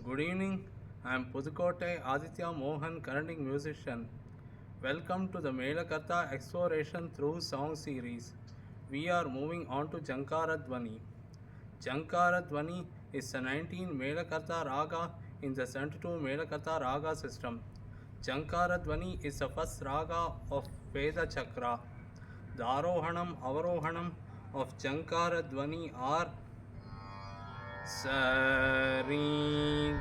Good evening. I am Pudukkottai Aditya Mohan, current musician. Welcome to the Melakatha Exploration Through Song series. We are moving on to Jankara Dwani. Jankara Dwani is a 19 Melakatha Raga in the 72 Melakatha Raga system. Jankara Dwani is the first raga of Veda Chakra. The Arohanam, Avarohanam of Jankara Dwani are Sari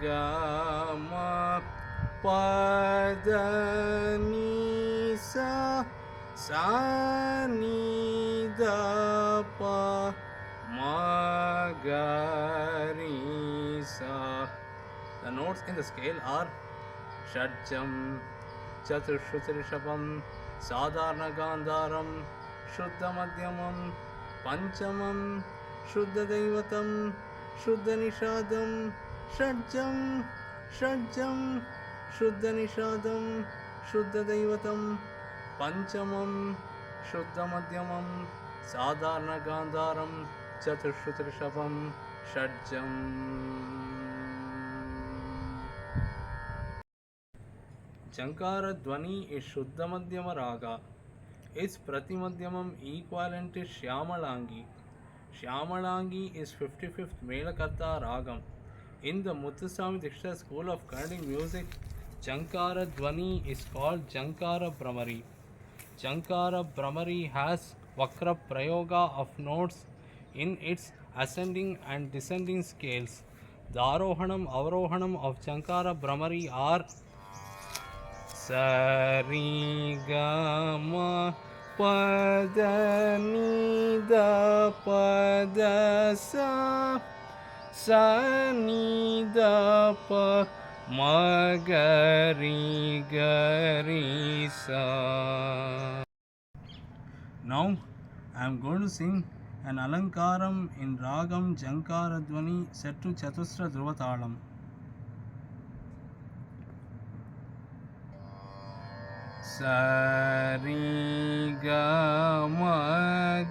Gama Pada Ni Sa Sa Ni Da Pa Ma Ga Ri Sa. The notes in the scale are Shadjam, Chaturshrutirishapam, Sadharna Gandharam, Shuddha Madhyamam, Panchamam, Shuddha Daivatam, Shuddha Nishadam, Shadjam, Shadjam, Shuddha Nishadam, Shuddha Daivatam, Panchamam, Shuddha Madhyamam, Sadharna Gandharam, Chaturshrutirishapam, Shadjam. Jankara Dwani is Shuddha Madhyama Raga. Its Pratimadhyamam equivalent is Shyamalangi. Shyamalangi is 55th Melakatha Ragam. In the Muthuswami Dikshita School of Carnatic Music, Jankara Dwani is called Jankara Brahmari. Jankara Brahmari has Vakra Prayoga of notes in its ascending and descending scales. The Arohanam, Avarohanam of Jankara Brahmari are Sari Gama Pada Ni Da Pada Sa Sa Ni Da Pa Ma Ga Ri Ga Ri Sa. Now I am going to sing an Alankaram in Ragam Jankara Dwani set to Chatusra Dhruvatalam. Sari Gama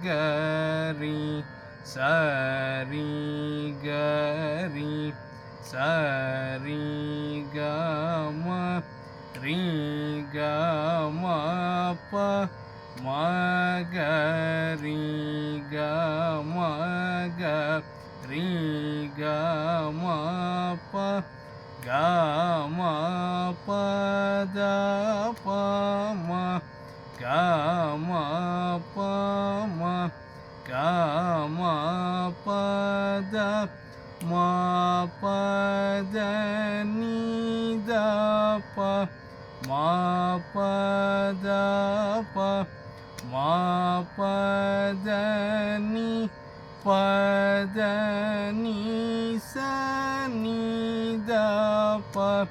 Gari Sari Gari Sari Gama Ri Gama Pa Ma Gari Gama Gari Gama Pa Gama Pada Pama Gama Pama Gama Pada Ma Pada Ni Da Pa Ma Pada Pa Ma Pada Ni Pada Ni Sa Ni Da Pa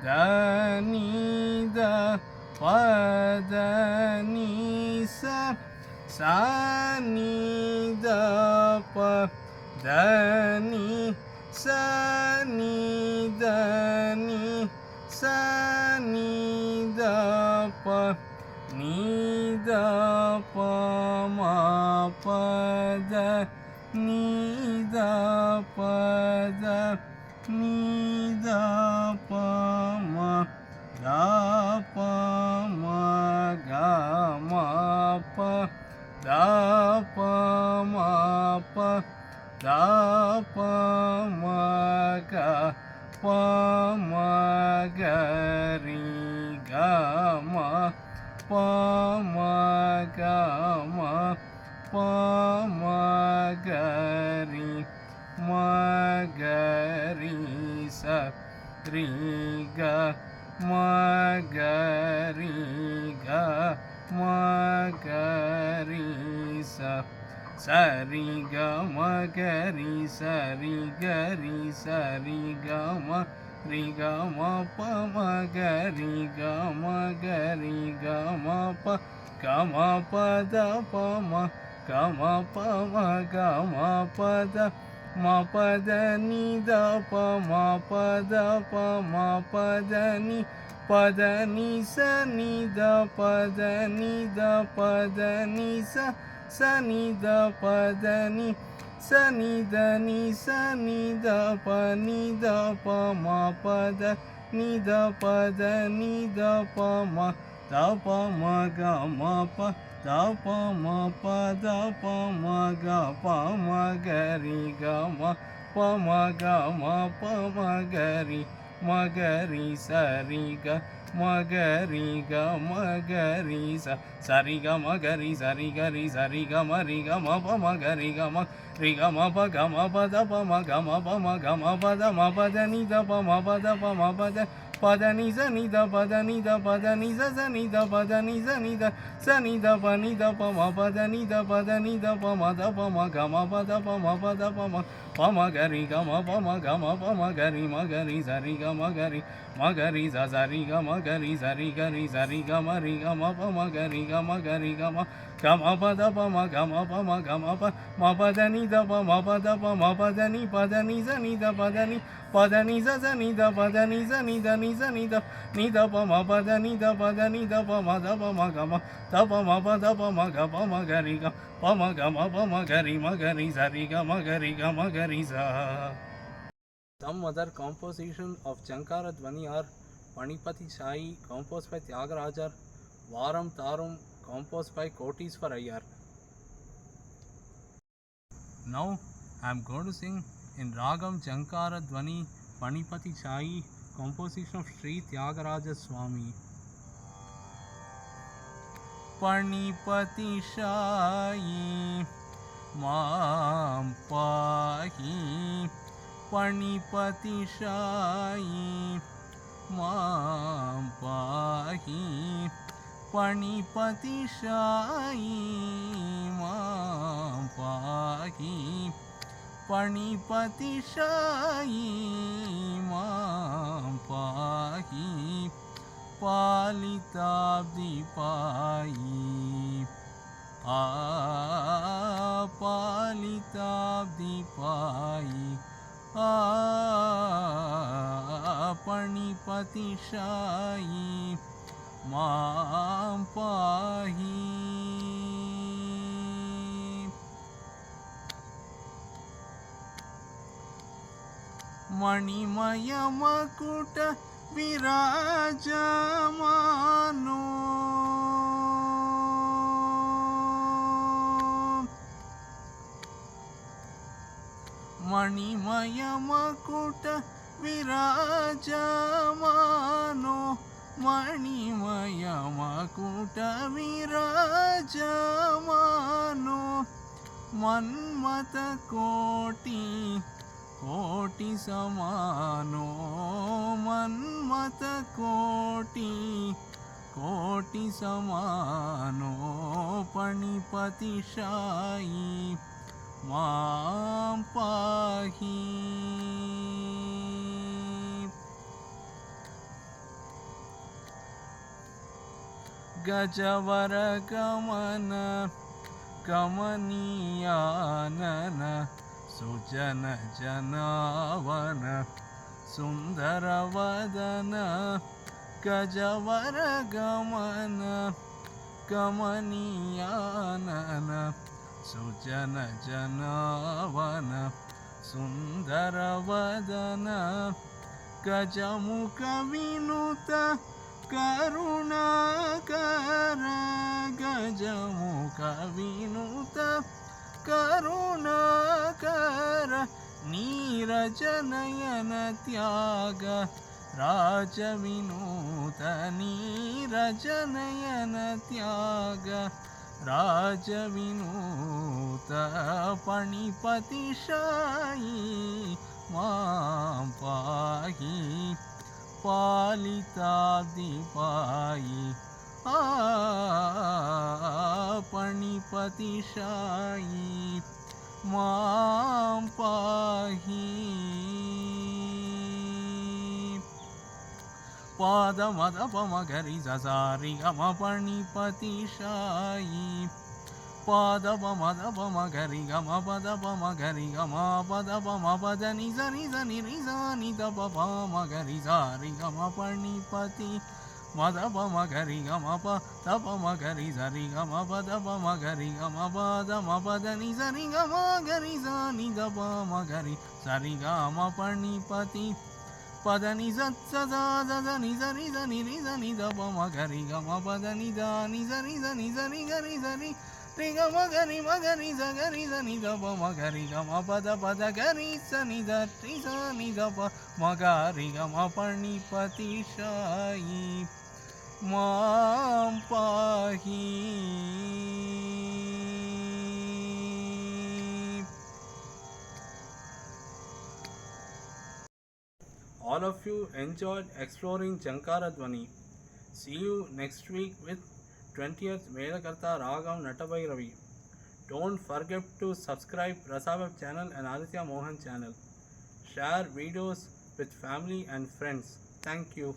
Da Ni Da Pa Da Ni Sa Sa Ni Da Pa Da Ni Sa Ni Da Ni Sa Ni Da Pa Ni Da Pa Ma Pa Da Ni Da Pa Da Ni Da Pa Ma Da Pa Ma Ga Ma Pa Da Pa Ma Pa Da Pa Ma Ga Pa Ma Ga Ri Ga Ma Pa Ma Ga Ma Pa Ma Ga Ri Ma Ga Ri Sa Ri Ga Ma Ga Ri Ga Ma Ga Ri Sa Sari Ga Ma Ga Ri Sa Ri Ga Ri Sa Ri Ga Ma Ri Ga Ma Pa Ma Ga Ri Ga Ma Ga Ri Ga Ma Pa Ga Ma Pa Da Pa Ma Ga Ma Pa Ma Ga Ma Pa Da Ma Pa Da Ni Da Pa Ma Pa Da Pa Ma Pa Da Ni Pa Da Ni Sa Ni Da Pa Da Ni Da Pa Da Ni Sa Sa Ni Da Pa Da Ni sani da ni sani da pa ni da pa ma pa da ni da pa da ni da pa ma da pa ma ga ma pa da pa ma pa da pa ma ga pa ma ga ri ga ma pa ma ga ma pa ma ga ri ma ga ri sa ri ga ma ga ri ga ma ga ri sa sa ri ga ma ga ri sa ri ga ri sa ri ga ma pa ma ga ri ga ma pa ga ma pa da pa ma ga ma pa da ma pa da ni da pa ma pa da pa ma pa da ni za ni da pa da ni da pa da ni za ni da pa da ni za ni da sa ni da pa ma pa da ni da pa da ni da pa ma ga ma pa da pa ma ga ri ga ma pa ma ga ri sa ri ga ma ga ri za ri ga ma za ri ga ma pa ma ga ri ga ma ga ma pa da pa ma ga ma pa da ni da pa ma pa da pa ma pa da ni za ni da pa da ni za ni da pa da ni za ni da ni da pa ma pa da ni da pa ma da pa ma ga ma da pa ma pa da pa ma ga ri ga pa ma ga ma ri za ri ga ma ri za. Some other compositions of Shankara Dvani are Panipati Sai, composed by Tyagarajar, Varam Tarum, composed by Kotiswar Iyer. Now I am going to sing in Ragam Shankara Dvani Panipati Sai, composition of Sri Tyagaraja Swami. Panipati Sai Mam Pahi Panipati Sai Mam Pahi Panipati Sai Mam Pahi Panipati Sai Mam Pahi Palitabdi Pai Palitabdi Pai Panipati Sai Mam Pahi. Manimaya Makuta Virajamano Manimaya Makuta Virajamano Manimaya Makuta Virajamano Manmata Koti Koti Samano Manmata Koti Koti Samano Panipati Sai Mam Pahi. Gajavara Gamana Gamaniyanana Sujana Janavana Sundaravadana Gajavara Gamana Gamaniyanana Sujana Janavana Sundaravadana Gajamukha Vinuta Karunakara Gajamukha Vinuta Karunakara Nirajanayana Tyaga Raja Vinuta Nirajanayana Tyaga Raja Vinuta Panipati Sai Mam Pahi Palitabdi Pai Panipati Sai Mam Pahi. Pada Mada Pamagari Zazari Gama Panipati Sai Pada Mada Pamagari Gama Pada Pamagari Gama Pada Pama Pada Niza Niza Niza Nida Pama Magari Zari Gama Panipati ma da pa ma ga ri ga ma pa da pa ma ga ri sa ri ga ma pa da pa ma ga ri ga ma pa da ma pa da ni sa ri ga ma ga ri sa ni da pa ma ga ri sa ri ga ma pa ni pa ti pa da ni sa sa sa sa sa ni sa ri sa ni da pa ma ga ri ga ma pa da ni sa ri ga ri sa ri ri ga ma ga ri sa ni da pa ma ga ri ga ma pa da ga ri sa ni da pa ma ga ri ga ma pa ni pa ti sha i मां पाहि. All of you enjoyed exploring Jankara Dwani. See you next week with 20th Melakarta Ragam Natabhairavi. Don't forget to subscribe Rasaweb channel and Aditya Mohan channel. Share videos with family and friends. Thank you.